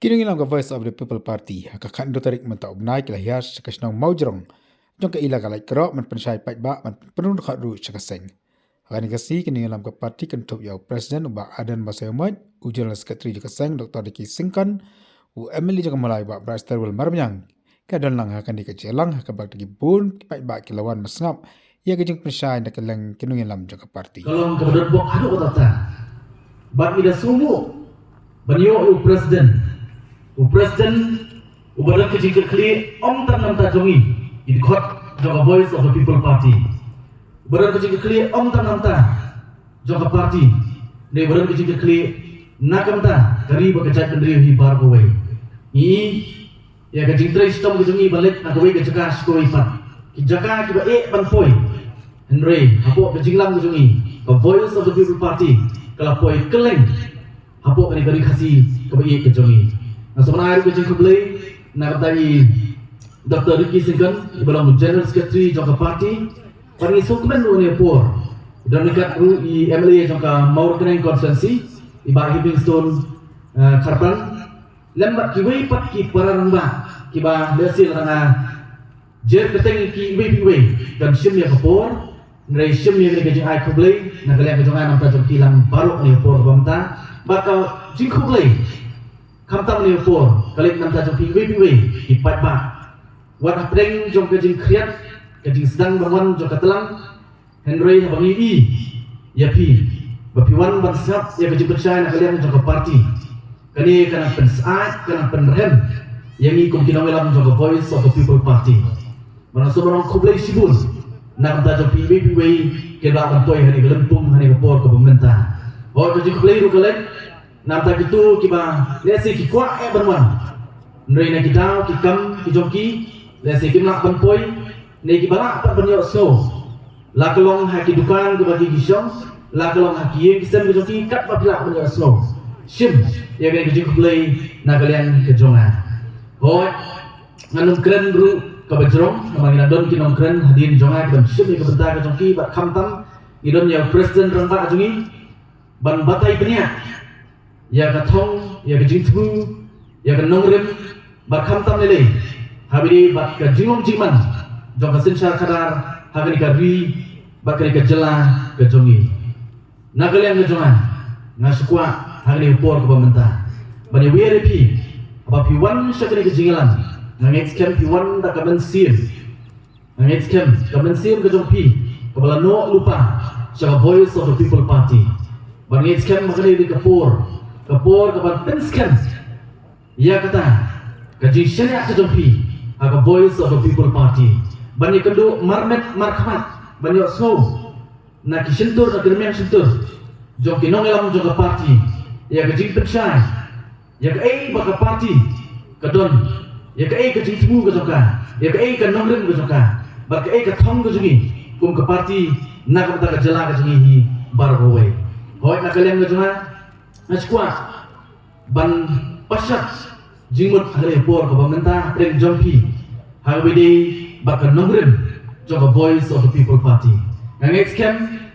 Kini ngilang ka Voice of the People Party, haka kando tarik menta ubnai kila hias kasnong maujrong. Jong ka ila kalai kerok man pensai pai ba man penun khat ru chakaseng. Haka ni kasi kini ngilang ka parti kentup yau presiden uba Adan Basayomaj, u General Secretary jakaseng Dr. Diki Singkan, u Emily jakamalai ba Bryce Terwell Marmyang. Kadon lang haka ni kajelang haka bak dagi bun pai ba kilawan masngap. Ia kejeng pensai nak keleng kini ngilang jaka parti. Kalau kemudian bok adu kata ta, bak ida sumu, banyo u presiden badan kecil kekli om tan nam ta jongi it khot joga Voice of the People Party badan kecil kekli om tan nam ta joga party ne badan kecil kekli nakam ta kari bakajat pendiri hi bar kowe i ya kecil trai stom jongi balik na kowe kecaka kowe pat kijaka kiba ban poi Henry hapo kecil lam jongi Voice of the People Party kala poi keleng hapo kani khasi kebaik kejongi. Nah sebenarnya itu kecil kebeli nak dari Dr. Diki Singkan dalam General Secretary jangka parti paling sukmen luar pur dan dekat i MLA jangka Mauritanian Constituency di Bar Livingstone Karpan lembat kiwei pat ki parang ba kiba lesil rana jer keteng ki wei dan sim ya kapur ngai sim ya kejeng ai kebeli nak kalian kejongan nampak jangki lang baru ni pur bamta bakal jing kebeli kamtam ni pur kalik nam ta jong piwe ipat ba wat apreng jong kejing kriat kejing sedang bangun jong katelang Henry habangi i ya pi bapiwan bansap ya kejing percaya nak kalian jong parti kani kana pensaat kana penrem yang i kumkina welam jong Voice of the People Party mana sobrang kublai sibun nam ta jong piwe kela bantoi hani gelempung hani pur ke pemerintah oh kejing kublai ru kalik nampak itu kiba lesi kikwa berman nrei na kita kikam kijoki lesi kimlak banpoi ne kibala pat banyo so la kelong haki dukan ke bagi gisyong la kelong haki ye kisem kijoki kat papila banyo so sim ya kene kijik play na kalian kejongan hoi nganum keren ru ke bajrong namanya don kinom keren hadin jonga dan sim ke benta kijoki bat kamtam idon ya presiden rangba ajungi ban batai penia ya katong ya kejingtu ya kenongrim bakam tam lele habiri bak kejingom jingman jong kasensyar kadar hagani kadri bakari kejela kejongi nagalian kejongan ngasukwa hagani upor ke pemerintah bani WRP apa piwan syakani kejingalan ngangit kem piwan da kamen sim ngangit kem kamen sim kejong pi kepala no lupa syaka Voice of the People Party bani kem makani di kapur kapan penskan ia kata kaji syariat kejompi aga Voice of the People Party banyak kendu marmet markamat banyak snow na kisentur na keremian sentur jom kinong elam jom parti ia kaji pensai ia ke baka parti kedon ia ke kaji temu kejoka ia ke kanongrim kejoka baka katong kejongi kum ke parti na kata kejela kejongi barbowe hoi na kalian kejonga Naskwa ban pasat jingmut hari por ke pemerintah reng jompi hawidi bakal nongrim jong Voice of the People Party ngangek scam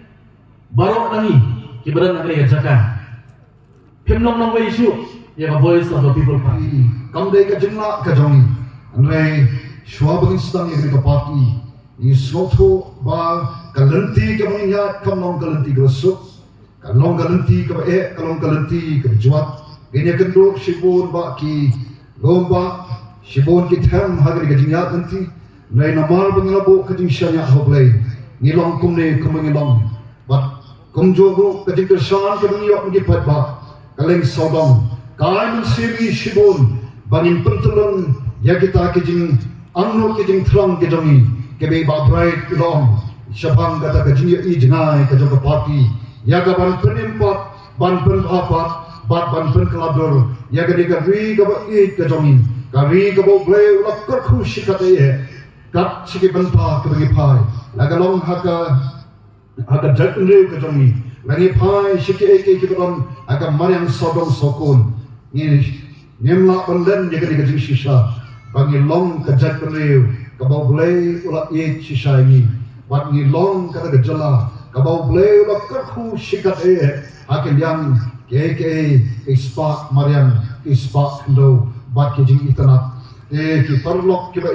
barok nami kibaran nak jaka pemnong nong isu ya Voice of the People Party kamde ka jingla ka jongi anre shwabang sedang yang ke parti ni soto ba kalenti ka mengingat kamnong kalenti grosuk kalong kalenti kalong kalenti ke juat ini kenduk sibun baki lomba sibun kitam hagri kejinyat nanti nai namal banglabu kejinsanya hoblay ngilong kumne kumengilong bat kumjogo kejing kersan kedunyok ngipat ba kaleng sodong kaleng siri sibun bangin pentulun ya kita kejing anu kejing terang kejongi kebe ba bright long syabang kata kejinya i jengai kejong parti ya ban penimpat ban penapat ban penkelabur ya ketika ri kaba i kejongi kari kabo ble lakar khushi kata ye kat sigi banta kebagi pai lagalong haka jatun re kejongi lagi pai sigi eke kibon aga mariang sodong sokun ni nyemla benden ya ketika jing sisa bagi long kejatun re kabo ble ulak ye sisa ini wat ni long kata gejala kabau bleu la kerku sikat hake yang ke ispa Mariam ispa kendo bat ke jing itanat ki parlok ki ba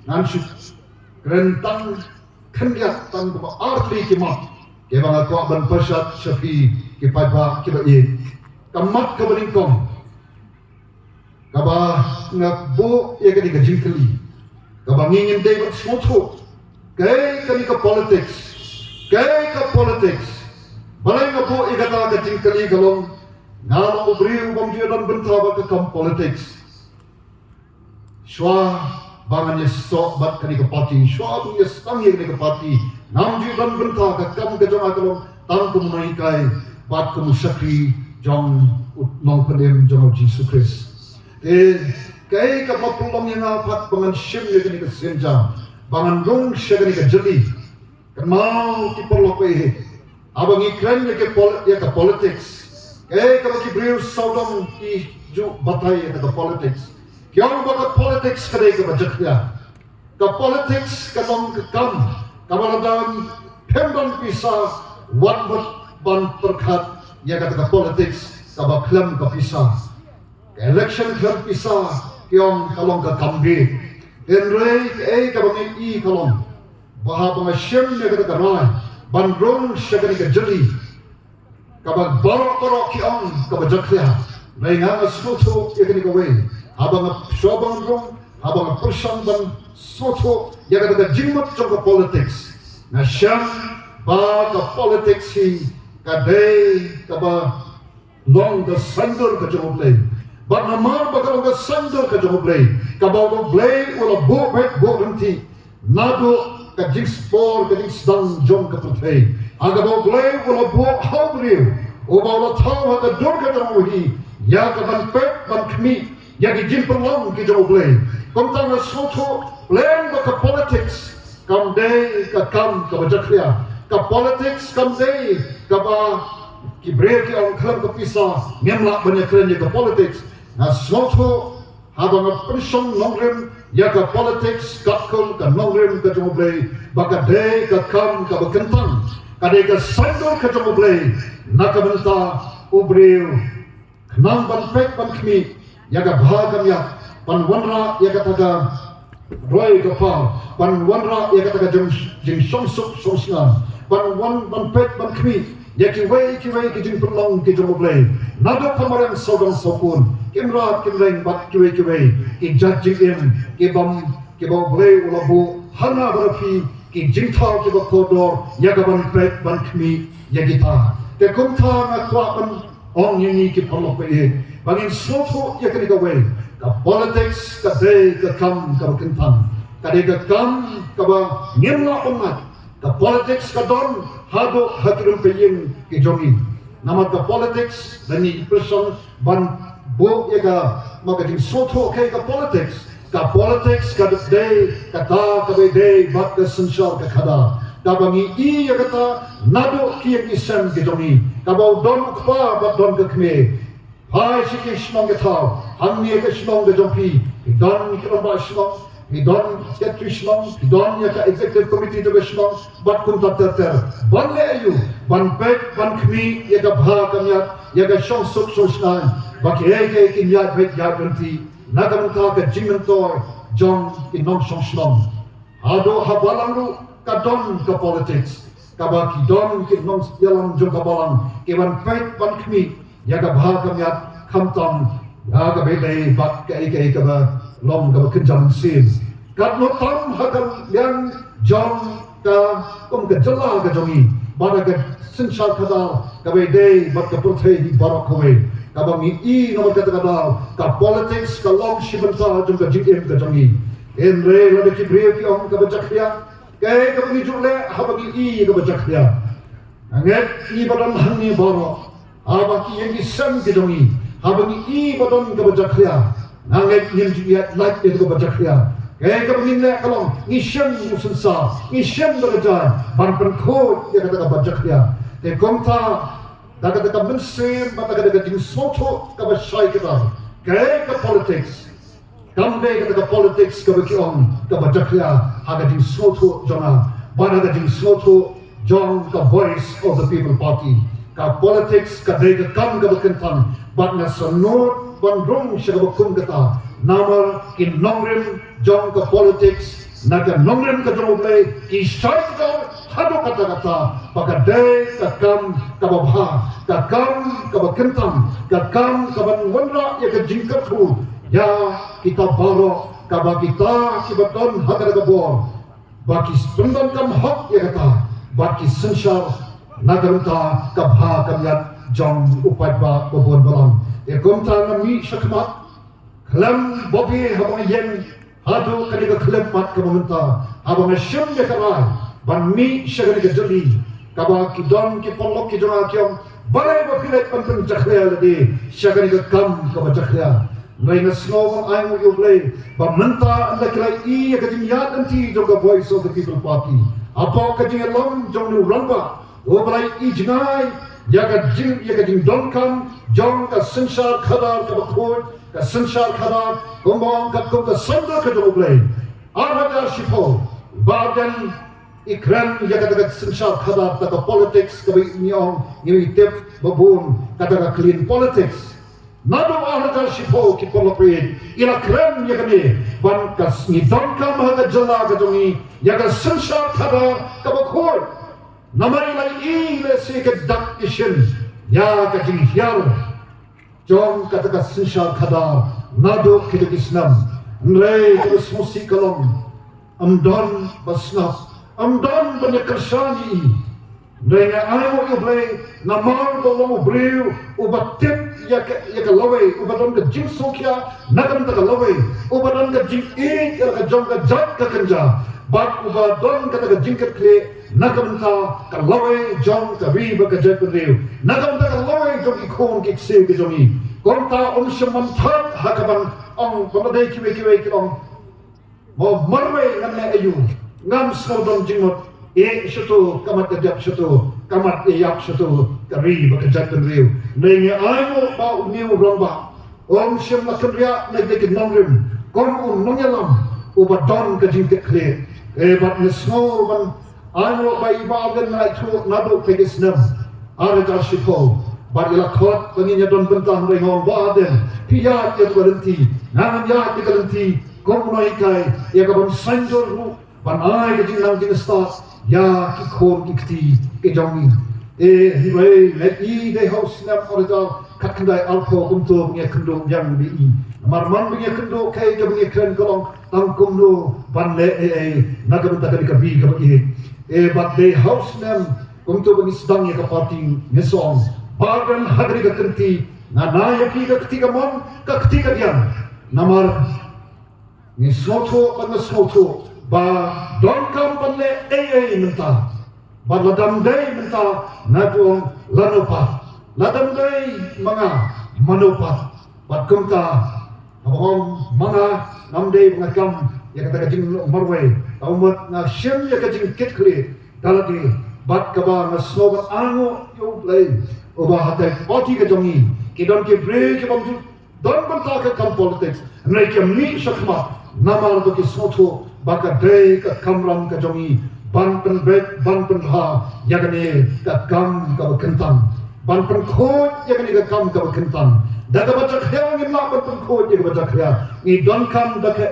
nan su rentang kendiat tan ba artli ki ma ke bang ko ban pasat syafi ki pa ki ba kamat ka balingkong kaba ngabo ye ka jing kali kaba ngingin David smoto kay kani ka politics balai ngabo igata ka jing kali galong ngalo ubriu bang dan bentaba ka kam politics Shwa bangan ye sok bat kani ka parti shwa bu ye stang ye kani ka parti nam ji dan benta ka kam ka jong akalong tang ku mai kai bat ku musakri jong nong pendem jong Jesus Christ kai ka mapulong yang apat bangan shim ye kani ka senja bangan rong she kani ka jeli kan mau ki perlo pe abang iklan ye ka politics kai ka ki briu saudom ki ju batai ye ka politics Yang baga politics kadai ke bajaknya, ke politics kadang kekam, kamaladam pemban pisa, wat ban perkat, ya kata ke politics, kaba klam ke pisa, election klam pisa, yang kalong ke kambi, enrei ke kabang i kalong, baha pengasyam ya kata ke rai, ban rong syakani ke jeli, kaba barok kiong ke bajaknya, rengang asmutu ya kani ke wei. Abang syabang rong, abang persang ban soto, ya kata jimat coba politics. Nah syam ba ka politics hi kadai kaba long the sandal ka job play. Ba namar ba ka long sandal ka job play. Kaba long play wala bo bet bo nanti. Nado ka jing sport ka jing sedang jom ka pertai. Aga ba play wala bo how real. O ba wala tahu ka dor ka job hi. Ya ka ban pet ban kmi. Yang jin perlong ki jauh boleh. Kom tang soto plan ke politics. Kam day ke kam ke bajakria. Ke politics kam day ke ba ki break yang kelam ke pisah. Ngemlak banyak keren ke politics. Nah soto abang persong nongrem ya ke politics kapkul ke nongrem ke jauh boleh. Baka day ke kam ke bekentang. Kadai ke sandor ke jauh boleh. Nak benta ubril. Kenang ban pek ban kemi. Yaga bahagam ya panwanra yaga taga roy kapal panwanra yaga taga jing songsuk songsngan pan pet pan kmi yaki wei ki jing perlong ki jong play nado pamarang sodong sokun kimra kimreng bat ki wei ki judging im ki bam play ulabu hana barafi ki jing thao ki bakodor yaga ban pet ban kmi yagi ta te kumta na kwa ban ong yini ki perlong pe bangin soto ya kini kawai ka politics ka day ka kam ka kentang ka day ka kam ka ba ngemla umat ka politics ka don hado hakirum peyin ki jongi nama ka politics dani person ban bo ya ka magating soto kay ka politics ka day ka ta ka day bat ka sensal ka kada ka bangi i ya kata nado ki isam ki jongi ka ba don kwa ba don ka kme Hai sikit senang ke tahu, hamni ke senang ke jompi, hidon ke lomba senang, hidon sekretari senang, hidon ya ke executive committee juga senang, bat kuntat ter, ban le ayu, ban pet, ban kmi, ya ke bah kamiat, ya ke syong suk senang, baki eke kinyat bet ya berhenti, naga muka ke jimentor, jong inom senang, ado habalang lu kadon ke politics, kabaki don ke inom dalam jong kabalang, ke ban pet, ban kmi. Yaga bahagam yat kamtam yaga bedai bat ke ba lom ga kenjam sim kat no tam hagal yang jom ka ke jala ga jongi bada ga sinsal kada ga bedai bat ka purthai di barak kowe ka ba mi i no ka kada ka politics ka lom shibanta jom ga jim ga jongi en re la de kibriya ki om ka bajakya ke ka mi jule ha ba i ga bajakya anget i badan hanni barak abaki yang disam gedongi abang i badon ke bajakria nangai yang juga like itu ke bajakria kaya ke mengindak kalau ngisam musensa ngisam berjalan ban perkod ya kata ke bajakria te konta kata mensir mata kata jing soto ke basai kita kaya ke politics kambe kata ke politics ke bakiong ke bajakria aga jing soto jona ban aga jing soto John the voice of the people party ka politics ka dei ka kam ka bakentan bat na sanot ban rong sya ka bakum kata namar kin nongrim jong ka politics naga nongrim ka jong play ki strike ka hado kata kata baka dei ka kam ka babha ka kam ka bakentan ka kam ka ban wandra ya ka jingkat ku ya kita baro ka ba kita kibaton hagar ka bor baki pendan kam hak ya kata baki sensyar nagarunta kabha kamyat jong upat ba bobon balang e komta nami syakmat klam bobi habang yen hadu kaniga klam mat kamenta habang syam ya karai ban mi syagani gajali kaba kidon ki polok ki jona kyom balai ba pilai panten jakhya lade syagani ga kam kaba jakhya Naina snow I mo you play ba menta anda kilai I ka jing yat anti joga voice of the people party apa ka jing long jong nu ramba o balai I jinai ya ka jing don kam jong ka sensar khadar ka khod ka sensar khadar gombong ka ka sanda ka jong play arada shipo bagan ikram ya ka sensar khadar ka politics ka ni ong ni tip babun ka clean politics Nado ahada shipo ki poloprid ila krem yakani ban kas ni don kam haga jala ka dongi yaga sansa thada ka bakhor namai lai I le se ka dak ishin ya ka jing hiar jong ka ta sansa khada nado ki de islam nrei terus musi kalom amdon basnaf amdon banyakrshani Nrenga ayo yo play namar bolong breu ubatip ya ka lawai ubadon ka jing sokya nagam ta lawai ubadon ka jing ya ka jong ka jat ka kanja bat ubadon ka jing ka kle nagam ta ka lawai jong ka ri ba ka jat breu nagam ta ka lawai jong ikon ki se ka jongi konta om shaman that hakaban ong pamadai kiwe ong mo marwe ngamne ayu ngam snodon jingmot syutu kamat kejap syutu kamat yak syutu kari bakajat riu nengi ayo ba uniu romba om syam lakriya negde nongrim kom nongyalam ubadon kajing kle bat nesno ban ayo ba ibadan na itu nado pegisnam ara tashipo bat ila khot penginya don bentang rengong baden piyat ya berhenti nangan ya dikalenti kom noikai ya kabon sanjor ban ai kajing nang jing start ya ki khon ki kti ke jongi rei let I de house nam orida kakandai alko kumto nge kendo yang bi marman bi kendo kai de bi kren kolong tang kumno ban le nagam ta ka bi ka bi but de house nam kumto bi sedang ya ka party ngesong bagan hagri ka kenti na ya ki ka kti ka mon ka kti ka diam namar ni soto ban soto ba don kam panle menta ba ladam dei menta nadong lanopa ladam dei mga manopa ba kumta abong mga namdei mga kam ya kata jing marway aumat na shem ya kajing kitkli dalagi bat kaba na slogan ango yo play oba hatai oti ka jongi kidon ke break ke bang don banta ka kam politics nai ke mi shakma namal to ki soto baka dei ka kamram ka jongi ban pen ha yagane ka kam ka kentan ban pen khot yagane ka kam ka kentan daga baca khya ngi la ban pen khot yagane baca khya ni don kam da ka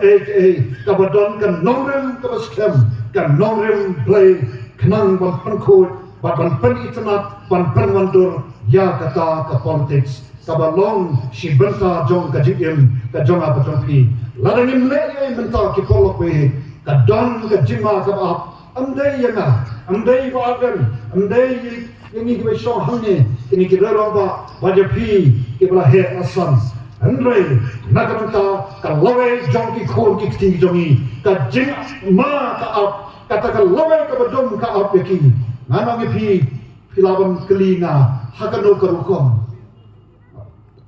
ka badon ka nongrem ka skem ka nongrem play knang ban pen khot ban pen itnat ban pen wandur ya kata ka politics ka balong si benta jong ka jim ka jong apa tompi ladangin le menta ki polok we ka don ka jima ka ap amdai yana amdai bagan amdai ini ki show hamne ini ki raro ba wajapi ki bla he asan andre nagamanta ka lawe jong ki khon ki ti jongi ka jim ma ka ap kata ka lawe ka badom ka ap ki nganong pi pilawan kelinga hakano karukom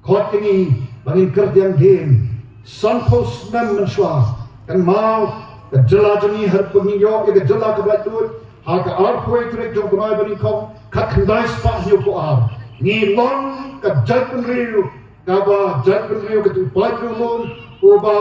khot ini bangin kerjaan game sanpos mem menswa kan mau ke jela jeni har pengiyo ke jela ke batut ha ka ar poi trek jong kumai bani kom ka khandai spa hiu ko ar ni long ka jatun riu ka ba jatun riu ke tu pai lum uba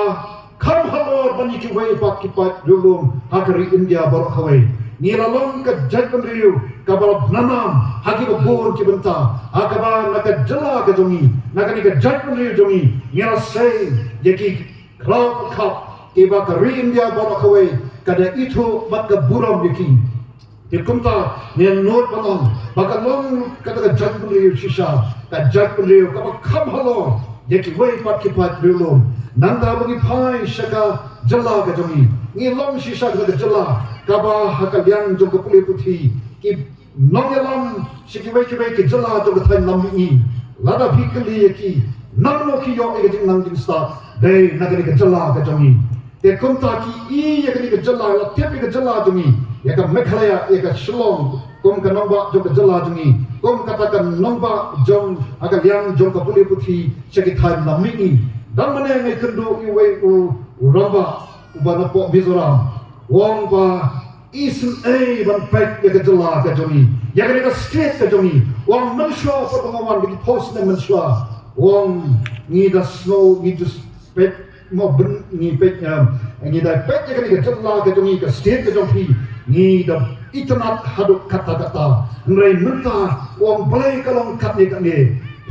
kam hamor bani ki wei pak ki pat lum ha ka ri India bar khawai ni lalong ka judgment riu ka bal nanam haki ka bon ki benta akaba naka jala ka jongi naka ni ka judgment riu jongi ni la sei yaki klau ka iba ka ri India ba ka we kada itu bat ka buram yaki Dikumta ni not balong bakalong kata judgment riu shisha ka judgment riu ka kam halong yaki we pat ki pat riu nanda bagi pai shaka jala ka jongi ni long shisha ka jala kaba hakalian jong ka puli puthi ki nongelam shikiwai ki jala jong ka thai namni lada bhikli yaki namno ki yo e jing nang jing sta dei nagari ka jala ka jongi te kumta ki I yakani ka jala la tepi ka jala jongi yaka Meghalaya yaka Shillong kum ka nomba jong ka jala jongi kum kata ka nomba jong hakalian jong ka puli puthi shaki thai namni dan mana ngai kendu iwe u ramba ubana po Mizoram wong ba isun ban pek ya jala ka jongi ya ka state ka jongi wong mansha po pengawan di post na mansha wong ni da snow ni just pek mo ben ni pek ni da pek ya ka jala ka jongi ka state ka jongi ni da itanat haduk kata-kata ngai menta wong balai kalong kat ni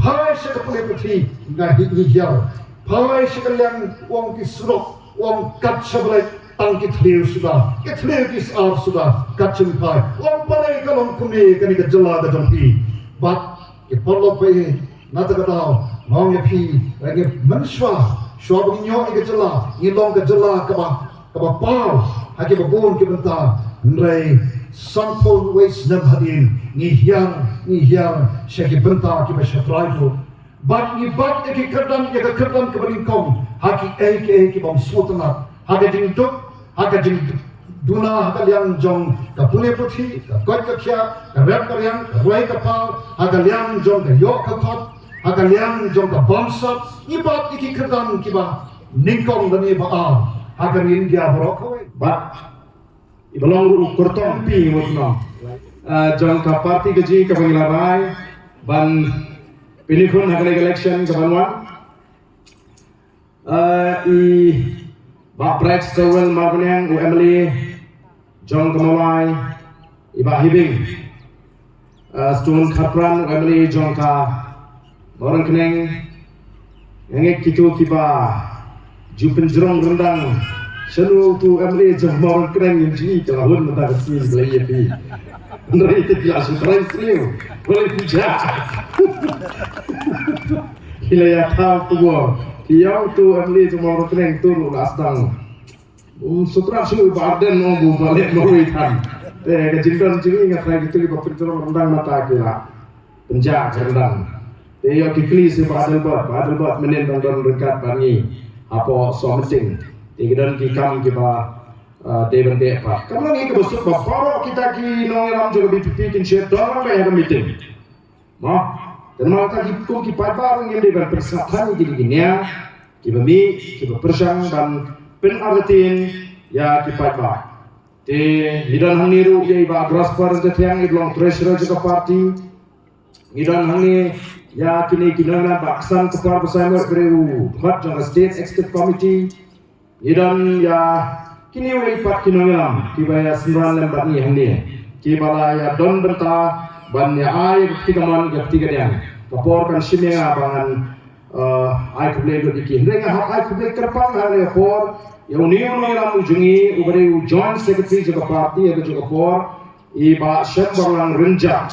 pai sa ka puli puthi ngai ni hiao pai sa ka lang wong ki surok wong kat sa balai tangki thliu sudah thliu kis ar sudah kacim pai wong balai kalong kumi kani ka jala ka jongi bat ke polok pe nata ka tau ngong ya phi lagi manswa shwa bagi nyo ka jala ni long ka jala ka ba pau haki ba bon ki benta nrai sampol waste nam hadin ni hiang shaki benta ki ba shatrai tu bat ni bat ki kadam ya ka kadam ka balingkong haki ki bom sotana haki jing duk haka jing duna haka liang jong ka pune puthi ka kot ka kya ka rap ka liang ka roi ka pal haka liang jong ka yok ka kot haka liang jong ka bomsap ibat iki kedam kiba ningkong dani ba a haka India brokoi But ibalong kurtong pi mutno jong ka party gaji ka bangilarai ban pinikun hagale election ka banwan Ba Brad Stowell Marvaniang Emily John Kamawai Iba Hibing Stone Kapran Emily John Ka Orang Keneng Yang kitu kiba Jupen Jerong Rendang Selalu tu Emily John Orang Keneng yang jadi kelahun mentah kecil Belai Yepi Dari itu tidak sutrai serius Boleh puja Gila ya tahu tu Yang tu Emily cuma orang kena turun asdang. Sutra sih badan nunggu balik meruitan. Kejindan cini nggak kayak gitu di bawah pintu rendang mata kira. Penjak rendang. Yang kikli sih badal buat menen dan rekat bangi. Apa something. Tinggal kikam kiba dewan depa. Kamu lagi kebesut bapak kita ki nongeram juga bikin share dorang kayak meeting. Mah. Dan maka kita kipai barang yang dengan persatuan gini ya, kita persang dan penartiin ya kipai bar. Hidan haniru ya iba graspar jatiang iblong treasurer juga party. Hidan hani ya kini na baksan kepala bersama bereu buat jangka state executive committee. Hidan ya kini waipat kinongelam kibaya 9 lembar ni hani. Kibala ya don benta ban ya ai ketiga man ya ketiga dia. Kapor kan sini abangan ai kublai do diki. Renga hak ai kublai kerpang hari kapor yang union ram ujungi ubari joint secretary juga parti ada juga kapor iba syek barang renja.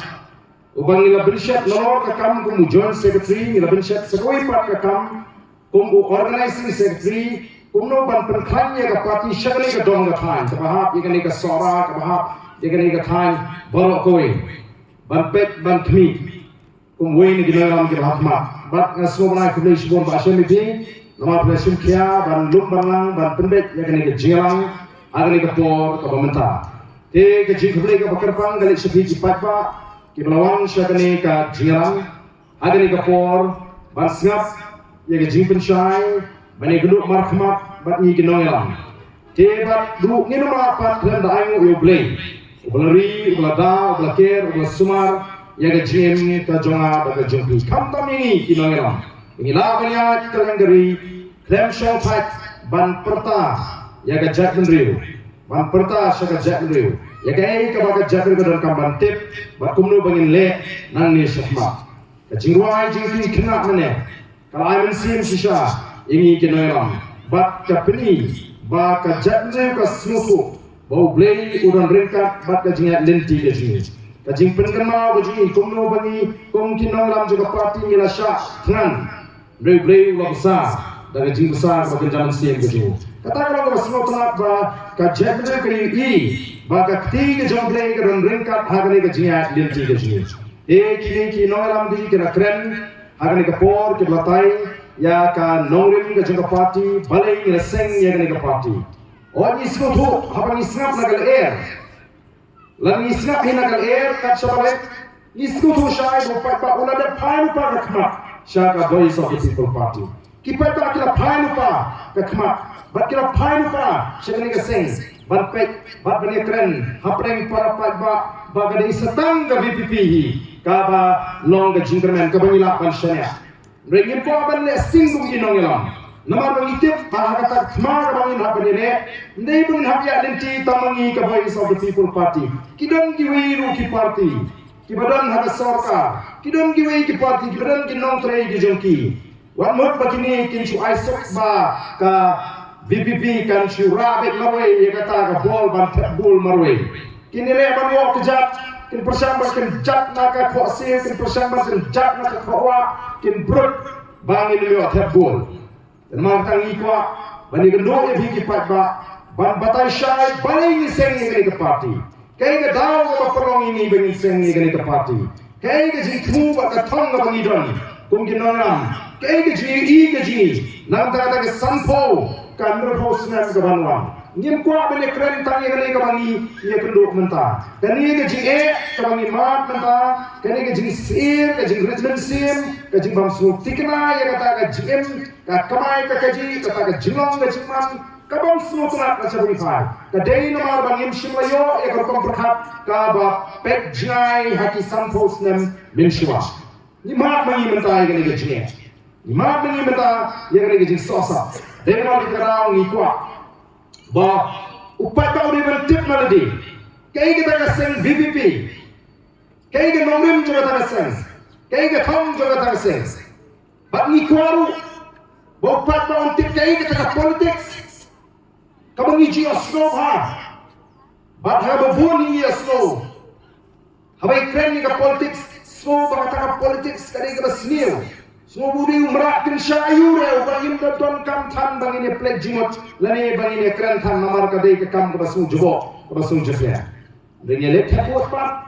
Ubang nila bersyak nomor kakam kum joint secretary nila bersyak sekoi part kakam kum organizing secretary kum no ban perkhanya ka parti syek ni ka dong ka than. Kabahap ikan ni ka sora kabahap ikan ni ka than borok koi. Ban pet ban kmi kumway ni ginaram girahmat bat ngasomna kublai shibon basha meeting nama presim kia ban lumbangang ban pendek ya kene ke jingalang agani ke por ka pementa te ke jingablai ka bakarpang gali sepi jipatpa ki belawan syakane ka jingalang agani ke por ban singap ya ke jingpenshai bani geduk markhmat bat ni ginongelang te bat du ngino rapat dan daangu yo blai ublari ublada ublaker ublasumar ya ke jim ka jonga ba ka jongpi kam tam ini kinongelam ingila banya kalengari klem show fight ban perta ya ke jack mendriu ban perta sya ka jack mendriu ya kai ka ba ka jakri ka don kamban tip ba kumno bangin le nan ni shahma ka jingwai jingki kina mane ka aiman sim shisha ingi kinoyam ba ka pini ba ka jatne ka smutu bau blei udan ringkat ba ka jingat lenti ke jingi ka jing penkan ma ko jingi kumno bangi kum kinoyam juga parti ngila sha tnan blei wabsa daga jing besar ba ka jaman sim ke jingi kata kalau ka smutu ba ka jatne ka yi ba ka tiga jong blei ka don ringkat hagane ka jingat lenti ke jingi kini kinoyam di kena keren hagane ka por ke batai ya ka nongrim ka jong parti balai ngila seng ya ka parti और इसको तो हम इसनाप नगल एयर लन इसनाप ही नगल air cut शबले इसको तो शायद वो पापा उन्हें फाइन पा रखना शाका voice of the people party कि पापा किला फाइन पा रखना बट किला फाइन पा शगने के सेंस बट बने करें हपरेंग para पापा bagade setang ka VPP hi ka ba long ka jingkerman ka bangila pansyanya ringin po ban le singgung ginongilam Nama mengitip kata kemar bangin hak berdene, ndai pun hak ya lenti tamangi ke voice of the people party. Kidon kiwiru ki party, kibadan hak sorka, kidon kiwi ki party, kibadan kinong tray ki jongki. Wan mut bakini kin su aisok ba ka VPP kan su rabet marway ya kata ka bol ban bol marway. Kinile ban wo kejat, kin persambas kin jat naka khosi, kin persambas kin jat naka khwa, kin brut bangin yo thet bol. Dan martang ikwa bani gendo e bigi patba ban batai shai bani ni seng ni ke party kai ga daw ba perong ini bani seng ni ke party kai ga ji thu ba ka thong ga bani don kum ki nonam kai ga ji i ga ji nam ta ta ke sanpo kan ro hos na ga banwa ngim kwa bani kren ta ni ga bani ye kendo menta dan ni ga ji e ka bani mat menta kai ga ji sim ga ji richmond sim ga ji bam su tikna ye ga ta ga jim ka kamai ka kaji ka ka jilong ka jingman ka bang smutna ka sabi phai ka dei na mar bangim shimlayo e ka kom prakhat ka ba pek jai haki sampos nem bin shiwa ni ma mangi menta ye ga jine ni ma mangi menta ye ga jing sosa dei ma ka raw ni kwa ba upat ba uri ban tip na di kai ga ta seng VPP kai ga nongrim jo ta seng kai ga thong jo ta seng ba ni kwaru Bopat ba untuk kaya kita politics, kamu ngiji asno ha, bat haba buni asno, haba keren ni ka politics, snow ba kata politics kaya kita snew, snow budi umrak kin shayu re, bangin ka don kam tan bangin e plek jimot, lani bangin e keren tan namar ka day ka kam ka basu jubo, ka basu jufya, dengan lep hapot pat,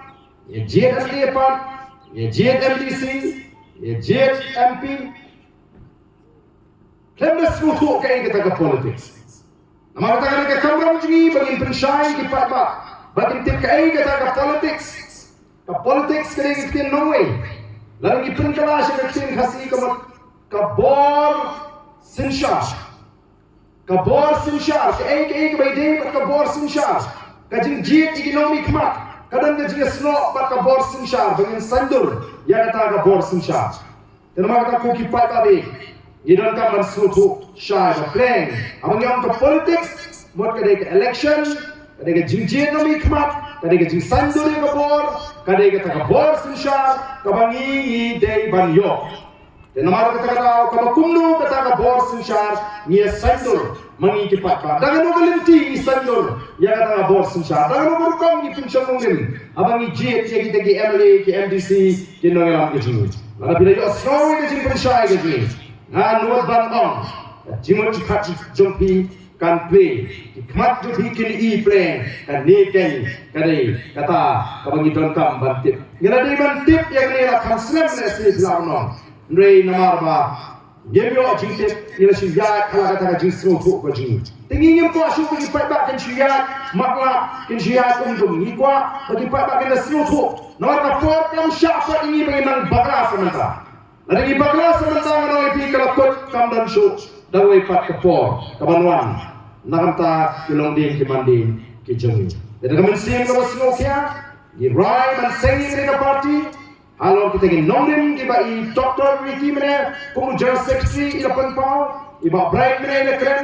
ye jet MD pat, ye jet MDC, ye jet MP. Lembas mutu kaya kita ke politics. Nama kata kita kamera menjadi bagi pensyai di patba, bagi tip kaya kita ke politics. Ke politics kaya kita no way. Lalu kita penkelas kita kasih ke bor sinshar, kaya bayi day ke bor sinshar. Kajing jet ekonomi kemat. Kadang kajing snok ke bor sinshar, bagi sandur ya kata ke bor sinshar. Nama kata kuki patba be. Idon ka man sutu shy ba playing among yang ka politics mot ka de election ka de jingjin no mi khmat ka de jing sanduri ka bor ka de ka bor sinshar ka bangi de ban yo de namar ka ta ka kumnu ka bor sinshar ni sandur mangi ki pat ba daga no galinti ni sandur ya ka bor sinshar daga no kom ni pinchon ngin abangi jet ye ki de MLA ki MDC ki no ngam ki jing la bila yo snow ki jing shy ki jing Nuat ban on, jimot cikat jompi kan play, kemat jompi kini i play, kan ni kini, kani kata kabangi don kam bantip. Ngada di bantip yang ni lah kanslem nasi bilang non, rei namar ba, gemyo jingtip, ngada syiyat kalau kata jingsro tu ko jing. Tinggi ngim ko asyuk bagi patba kan syiyat, makla kan syiyat undung ni ko bagi patba kan nasro tu. Nawar kapor kam syafa ini bagi nang bagras sementara. Lagi baglas sementara noi pi kelakot kam dan su dawai pat kepor kabanwan nakanta kilong din kimandin kijungi. Jadi kami sim kalau snokia di rai man sengi mereka party halo kita ingin nongrim kita i Dr. Ricky mana pengujar secretary ila penpau iba bright mana ila keren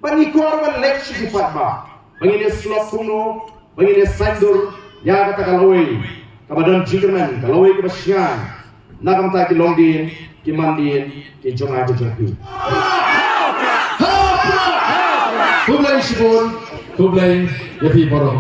bani korban lecture di patba bangin slot kuno bangin sandur ya kata kalawai kabadan jingkerman kalawai ke basyan nakam ta ki longdin ki mandin ki jonga ki jongpi Kublai Shibun Kublai Yapi Borok